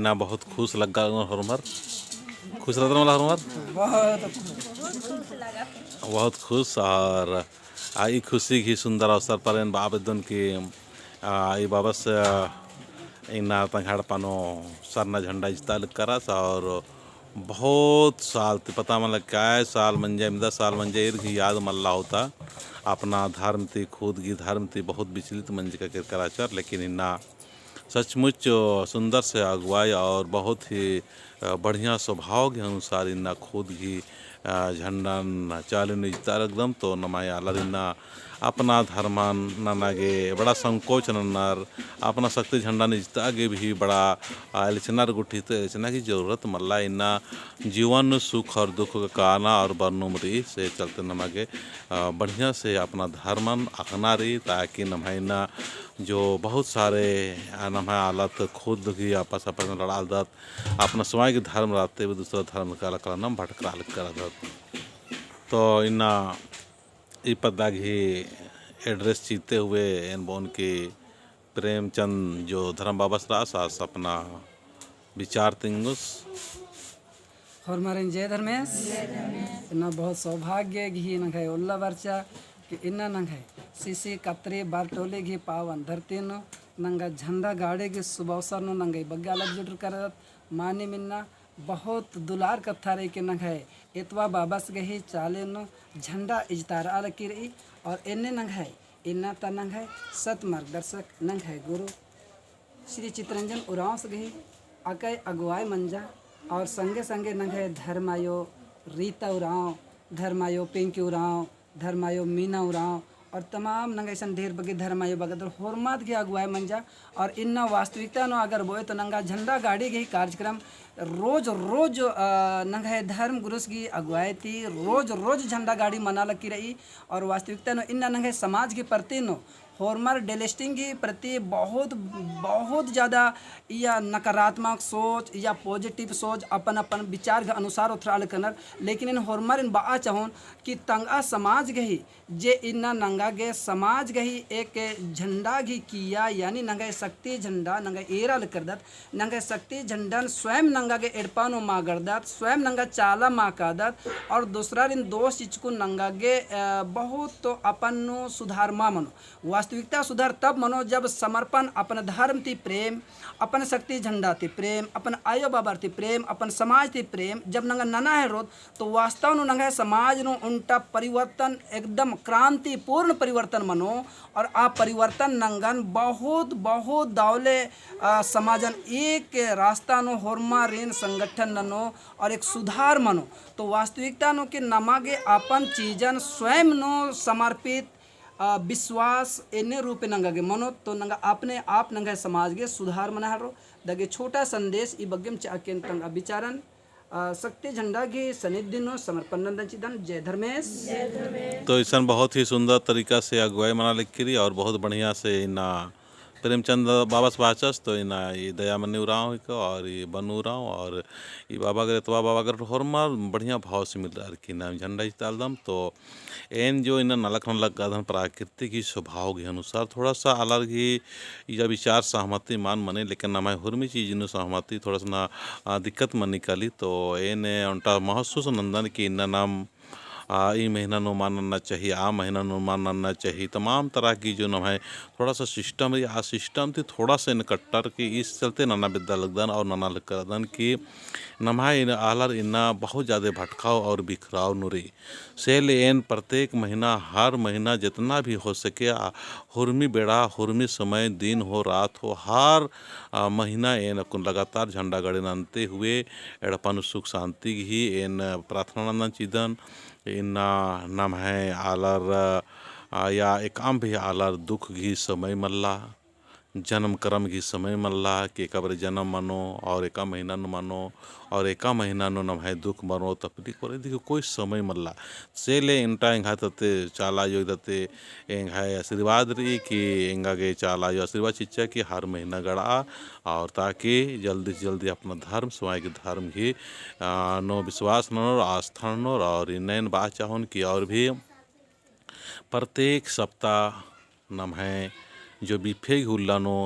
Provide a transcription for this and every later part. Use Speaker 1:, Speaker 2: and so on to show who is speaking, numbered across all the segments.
Speaker 1: इन्ना बहुत खुश लगा हरमर खुश रहता मला हरमर बहुत खुश और आई खुशी की सुंदर अवसर पर इन आवेदन की ई बाबा से इन्ना तंगाड़ पानो सरना झंडा इस्ताल करास और बहुत साल ते पता मला काय साल म्हणजे 10 साल म्हणजे इरगी याद मल्ला होता अपना धर्म ती खुद की धर्म ती बहुत विचलित मंज का कराचर लेकिन इन्ना सचमुच सुंदर से अगुवाई और बहुत ही बढ़िया स्वभाव के अनुसार इन्ना खुद की झंडा चालू निजता एकदम तो नमाय आलर इन्ना अपना धर्मान नागे बड़ा संकोच नन्नार अपना शक्ति झंडा निजता के भी बड़ा एलचनार गुठी तो एलचना की जरूरत मल्ला इन्ना जीवन सुख और दुख का काना और बरनुमरी से चलते नमागे बढ़िया से अपना धर्मन अखना रही ताकि नमाइना जो बहुत सारे नमाय आलत खुद की आपस आपस में लड़ा दत अपना स्वयं के धर्म रहते हुए दूसरा धर्म का कलाम भटकरा कर दत तो इन्ना पदा ही एड्रेस चीते हुए इन बोन के प्रेमचंद जो धर्म बाबा सास अपना विचार तिंगुस
Speaker 2: हरमरन जय धर्मेश इन्ना बहुत सौभाग्य घी नंगे उल्ला वर्चा कि इन्ना नंगे सीसी कतरे बारटोले घी पावन धरती नो नंगा झंडा गाड़े के शुभ अवसर नो नंगे बग्गा लग जुट करत माने मिन्ना बहुत दुलार कथा रही के नंगे इतवा बाबस गही चाले नो झंडा इजतार आल की रही और इन्ने नंगे इन्ना ता नंगे सत मार्गदर्शक नंगे गुरु श्री चित्रंजन उराव से गही अकय अगुवाई मंजा और संगे संगे नंगे धर्मायो रीता उराव धर्मायो पिंकी उराव धर्मायो मीना उराव और तमाम नंगे ऐसा ढेर बगे धर्मायो बगदर होरमात के अगुवाई मंजा और इन्ना वास्तविकता नो अगर बोए तो नंगा झंडा गाड़ी गई कार्यक्रम रोज रोज नंगे धर्म गुरुस की अगुवाई थी रोज रोज झंडा गाड़ी मना लगी रही और वास्तविकता नो इन्ना नंगे समाज के प्रति नो हॉर्मर डेलिस्टिंग के प्रति बहुत बहुत ज़्यादा या नकारात्मक सोच या पॉजिटिव सोच अपन अपन विचार के अनुसार उथराल कनर लेकिन इन हॉर्मर इन बा चाहून कि तंगा समाज गही जे इन्ना नंगा गे समाज गही एक झंडा घी किया यानी नंगे शक्ति झंडा नंगे एरा कर दत नंगे शक्ति झंडन स्वयं नंगा के एडपानो माँ गर्दत स्वयं नंगा चाला माँ का दत और दूसरा दिन दोष इचकु नंगा गे बहुत तो अपन सुधार माँ मनो वास्तविकता सुधार तब मनो जब समर्पण अपन धर्म ती प्रेम अपन शक्ति झंडा ती प्रेम अपन आयो बाबर ती प्रेम अपन समाज ती प्रेम जब नंगा नना है रोद तो वास्तव नो नंगा समाज नो उल्टा परिवर्तन एकदम क्रांतिपूर्ण परिवर्तन मनो और आ परिवर्तन नंगन बहुत बहुत दावले समाजन एक रास्ता नो होरमा रेन संगठन ननो और एक सुधार मनो तो वास्तविकता नो के नमागे अपन चीजन स्वयं नो समर्पित विश्वास एने रूपे नंगा मनो तो नंगा अपने आप नंगा समाज के सुधार मना हरो दगे छोटा संदेश ई बग्गम चाकेन तंगा विचारन शक्ति झंडा के सनिधि नो समर्पण नंदन चिदन जय धर्मेश
Speaker 1: तो ऐसा बहुत ही सुंदर तरीका से अगुवाई मना लिखी और बहुत बढ़िया से इना प्रेमचंद बाबा से बाचस तो इना ये दयामनी उराव को और ये बनु उराव और ये बाबा करे तो बाबा कर होरमा बढ़िया भाव से मिल रहा है कि नाम झंडा इस्तालदम तो एन जो इन नलक नलक गाधन प्राकृतिक ही स्वभाव के अनुसार थोड़ा सा अलग ही या विचार सहमति मान मने लेकिन हमारे हुर्मी चीज इन सहमति थोड़ा सा ना दिक्कत मन निकाली तो एन उनका महसूस नंदन कि इन्ना नाम ई महीना नो मानना चाहिए आ महीना नो मानना चाहिए तमाम तरह की जो न है थोड़ा सा सिस्टम आ सिस्टम थी थोड़ा सा इन कट्टर की इस चलते नाना विद्या लगदन और नाना लगदन की नमाय इन आलर इन्ना बहुत ज़्यादा भटकाव और बिखराव नुरी सेल एन प्रत्येक महीना हर महीना जितना भी हो सके हुर्मी बेड़ा हुर्मी समय दिन हो रात हो हर महीना एन लगातार झंडा गड़े ननते हुए एड़पन सुख शांति ही एन प्रार्थना नंदन चिदन इन्ना नाम है आलर या एक आम भी आलर दुख घी समय मल्ला जन्म कर्म घी समय मल्ला कि कबर जन्म मनो और एका महीना न मनो और एका महीना नो नम है दुख मरो तकलीफ करे देखो कोई समय मल्ला से ले इंटा इंगा तते चाला जो दते एंग है आशीर्वाद रही कि एंगा के चाला जो आशीर्वाद चिच्चा कि हर महीना गड़ा और ताकि जल्दी से जल्दी अपना धर्म स्वयं के धर्म ही नो विश्वास नो आस्था नो और नैन बात चाहन कि और भी प्रत्येक सप्ताह नम है जो बिफे हुल्लानो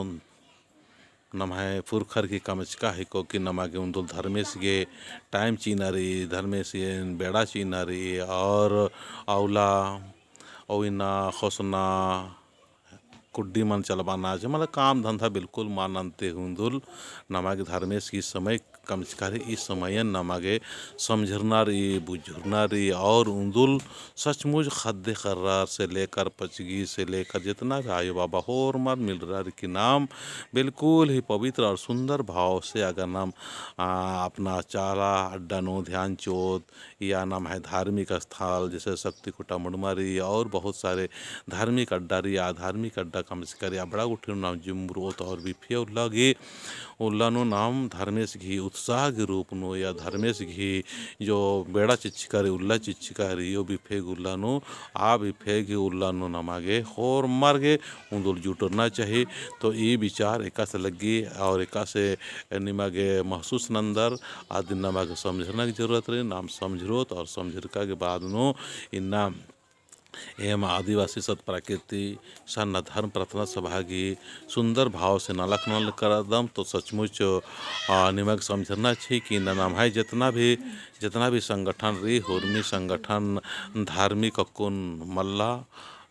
Speaker 1: नमः फुरखर की कमचका हिको कि नमागे उन्दुल धर्मेश गे टाइम चीनरी धर्मेश ये बेड़ा चीनरी और औला ओइना खोसना कुड्डी मन चलबाना जे मतलब काम धंधा बिल्कुल मानते हुंदुल नमागे धर्मेश की समय कमचकारी इस समय नमागे समझरनारी बुझुरनारी और उन्दुल सचमुच खद्दे कर्रार से लेकर पचगी से लेकर जितना भी आयु बाबा होर मर मिल रहा कि नाम बिल्कुल ही पवित्र और सुंदर भाव से अगर नाम अपना चाला अड्डा नो ध्यान चोत या नाम है धार्मिक स्थल जैसे शक्ति कुटा मुड़मारी और बहुत सारे धार्मिक अड्डा या धार्मिक अड्डा कम से कर बड़ा उठे नाम जिम्रोत और भी फे लगे उल्लानो नाम धर्मेश घी उत्साह के रूप नो या धर्मेश घी जो बेड़ा चिच्चिकारी उल्ला चिच्चिकारी यो भी फेग उल्लानो आ भी फेग उल्लानो नमागे और मर गे उन्दुल जुटना चाहिए तो ये विचार एका से लगी और एका से निमागे महसूस नंदर आदि नमागे समझना की जरूरत रही नाम समझरोत और समझरका के बाद नो इन्ना एम आदिवासी सत प्रकृति सन धर्म प्रार्थना सभागी सुंदर भाव से नलक नल करदम तो सचमुच निमक समझना चाहिए कि नाम है जितना भी संगठन रे होर्मी संगठन धार्मिक अकुन मल्ला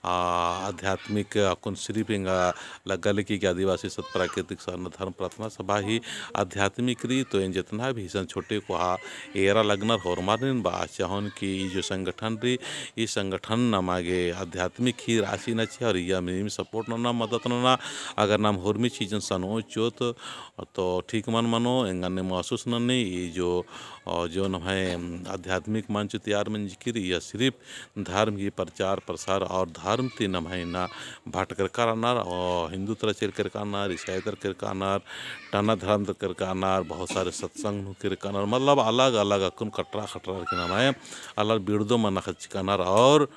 Speaker 1: आध्यात्मिक अकुन सिर्फ इंगा लगल की आदिवासी सत प्राकृतिक सन धर्म प्रार्थना सभा ही आध्यात्मिक री तो इन जितना भी सन छोटे को एरा लगनर होर मारिन बा चाहन कि जो संगठन री ये संगठन नमागे आध्यात्मिक ही राशि न छे और या मिनिम सपोर्ट ना मदद ना अगर नाम होर्मी चीजन सनो चोत तो ठीक मन मनो एंगाने महसूस न ये जो न है आध्यात्मिक मंच तैयार मन जिक्र या सिर्फ धर्म की प्रचार प्रसार और धर्म ती न है ना भटकर करानार और हिंदू तरह चल कर कानार ईसाई तरह कर कानार टाना धर्म तर कर कानार बहुत सारे सत्संग कर कानार मतलब अलग अलग अकुन कटरा खटरा के नाम है अलग बिरदो मन खचकानार और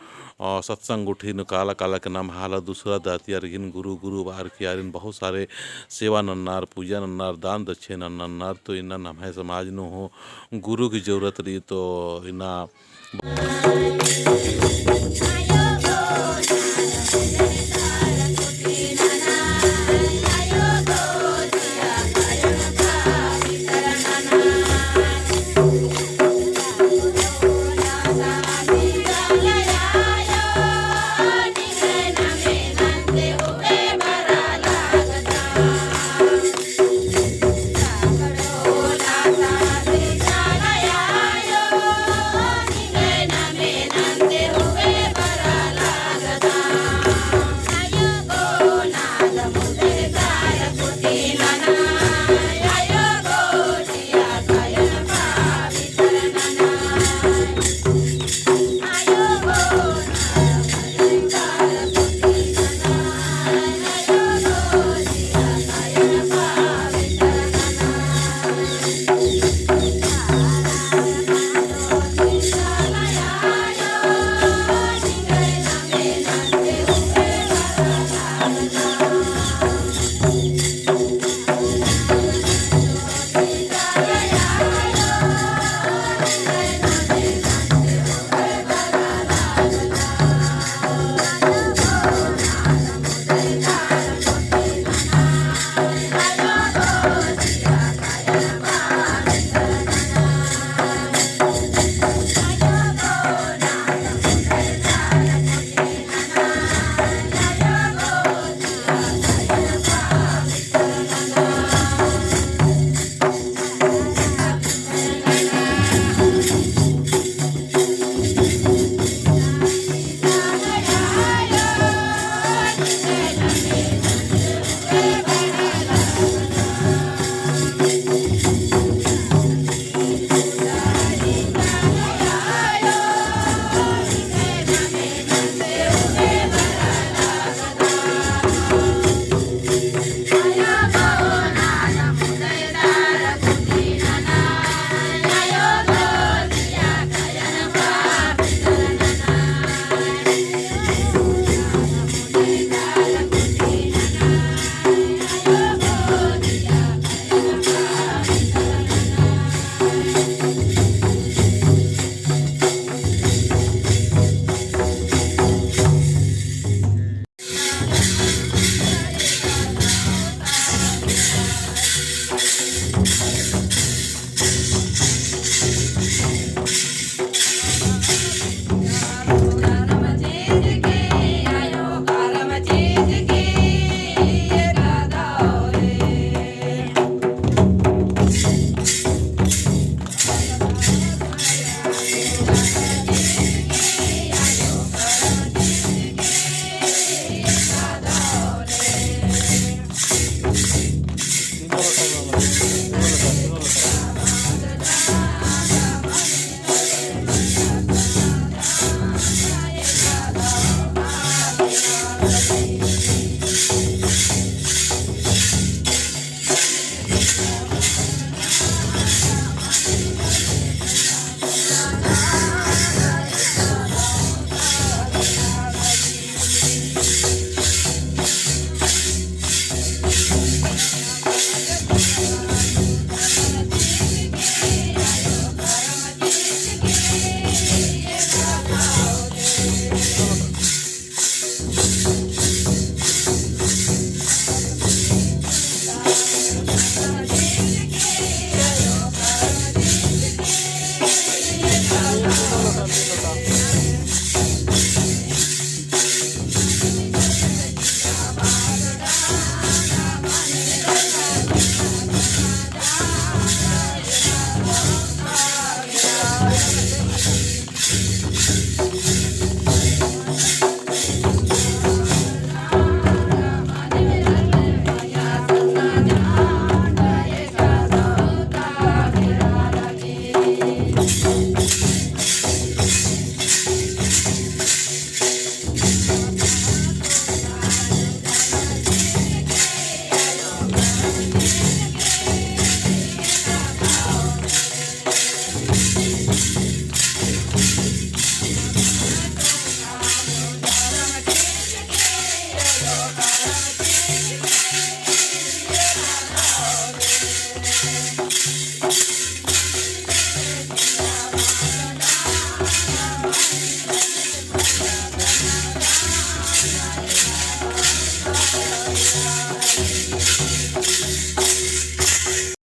Speaker 1: सत्संग उठी न काला काला के नाम हाला दूसरा दातियार गिन गुरु गुरु बार की यारिन बहुत सारे सेवा नन्नार पूजा नन्नार दान दक्षिण नन्नार तो इन्ना नाम है समाज नो हो गुरु की जरूरत रही तो इन्ना